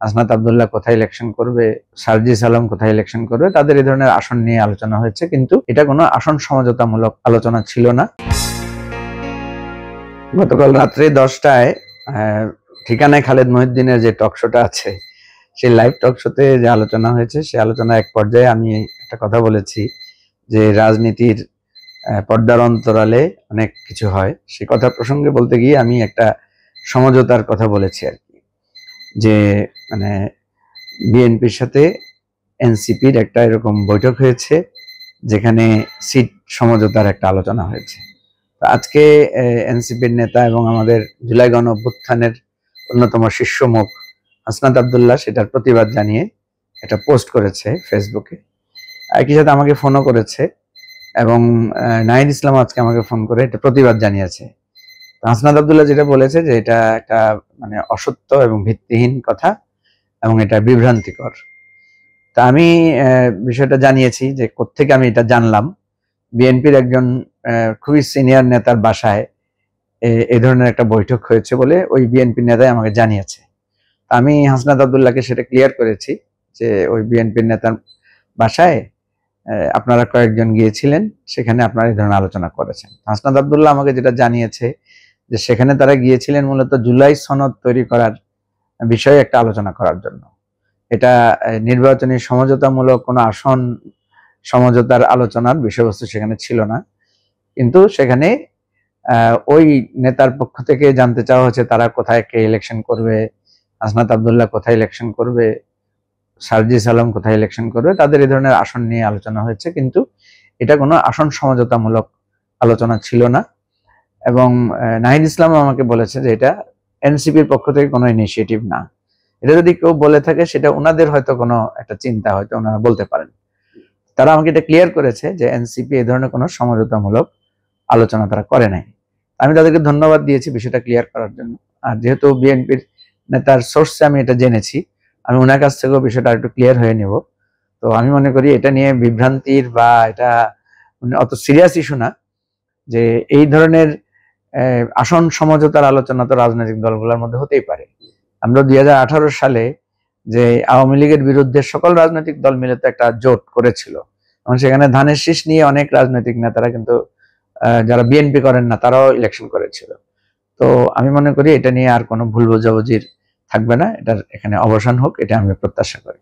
হাসনাত আব্দুল্লাহ কোথায় ইলেকশন করবে, সার্জিস আলম কোথায় ইলেকশন করবে, তাদের এই ধরনের আসন নিয়ে আলোচনা হয়েছে, কিন্তু এটা কোনো আসন সমঝোতামূলক আলোচনা ছিল না। গতকাল রাত্রে 10টায় ঠিকানায় খালেদ মহিউদ্দিনের যে টক শোটা আছে, সেই লাইভ টক শোতে যে আলোচনা হয়েছে, সেই আলোচনা এক পর্যায়ে আমি একটা কথা বলেছি যে রাজনীতির পর্দার অন্তরালে অনেক কিছু হয়। সে কথা প্রসঙ্গে বলতে গিয়ে আমি একটা সমঝোতার কথা বলেছি আর কি, যে মানে বিএনপির সাথে এনসিপির একটা এরকম বৈঠক হয়েছে যেখানে সিট সমঝোতার একটা আলোচনা হয়েছে। আজকে এনসিপির নেতা এবং আমাদের জুলাই গণ অভ্যুত্থানের অন্যতম শীর্ষ মুখ হাসনাত আব্দুল্লাহ সেটার প্রতিবাদ জানিয়ে একটা পোস্ট করেছে ফেসবুকে। একই সাথে আমাকে ফোনও করেছে এবং নাহিদ ইসলাম আজকে আমাকে ফোন করে এটা প্রতিবাদ জানিয়েছে। হাসনাত আব্দুল্লাহ যেটা বলেছে যে এটা একটা মানে অসত্য এবং ভিত্তিহীন কথা এবং এটা বিভ্রান্তিকর। তা আমি বিষয়টা জানিয়েছি যে কোত্থেকে আমি এটা জানলাম। বিএনপির একজন খুবই সিনিয়র নেতার বাসায় এই ধরনের একটা বৈঠক হয়েছে বলে ওই বিএনপি নেতাই আমাকে জানিয়েছে। আমি হাসনাত আব্দুল্লাহকে সেটা ক্লিয়ার করেছি যে ওই বিএনপির নেতার বাসায় আপনারা কয়েকজন গিয়েছিলেন, সেখানে আপনারা এই ধরনের আলোচনা করেছেন। হাসনাত আব্দুল্লাহ আমাকে যেটা জানিয়েছে যে সেখানে তারা গিয়েছিলেন মূলত জুলাই সনদ তৈরি করার বিষয়ে একটা আলোচনা করার জন্য। এটা নির্বাচনী সমঝোতামূলক কোনো আসন সমঝোতার আলোচনার বিষয়বস্তু সেখানে ছিল না, কিন্তু সেখানে ওই নেতার পক্ষ থেকে জানতে চাওয়া হচ্ছে তারা কোথায় কে ইলেকশন করবে, হাসনাত আব্দুল্লাহ কোথায় ইলেকশন করবে, সার্জিস আলম কোথায় ইলেকশন করবে, তাদের এই ধরনের আসন নিয়ে আলোচনা হয়েছে, কিন্তু এটা কোনো আসন সমঝোতামূলক আলোচনা ছিল না। এবং নাহিদ ইসলাম আমাকে বলেছে যে এটা এনসিপির পক্ষ থেকে কোনো ইনিশিয়েটিভ না। এটা যদি কেউ বলে থাকে সেটা ওনাদের হয়তো কোনো একটা চিন্তা, হয়তো ওনারা বলতে পারেন। তারা আমাকে এটা ক্লিয়ার করেছে যে এনসিপি এই ধরনের কোনো সমঝোতামূলক আলোচনা তারা করে নাই। আমি তাদেরকে ধন্যবাদ দিয়েছি বিষয়টা ক্লিয়ার করার জন্য। আর যেহেতু বিএনপির নেতার সোর্সে আমি এটা জেনেছি, আমি ওনার কাছ থেকেও বিষয়টা একটু ক্লিয়ার হয়ে নেব। তো আমি মনে করি এটা নিয়ে বিভ্রান্তির বা এটা অত সিরিয়াস ইস্যু না, যে এই ধরনের আসন সমঝোতার আলোচনা তো রাজনৈতিক দলগুলোর মধ্যে হতেই পারে। আমরা 2018 সালে যে আওয়ামী লীগের বিরুদ্ধে সকল রাজনৈতিক দল মিলে তো একটা জোট করেছিল, এবং সেখানে ধানের শীষ নিয়ে অনেক রাজনৈতিক নেতারা কিন্তু যারা বিএনপি করেন না তারাও ইলেকশন করেছিল। তো আমি মনে করি এটা নিয়ে আর কোনো ভুল বোঝাবুঝির থাকবে না, এটার এখানে অবসান হোক, এটা আমি প্রত্যাশা করি।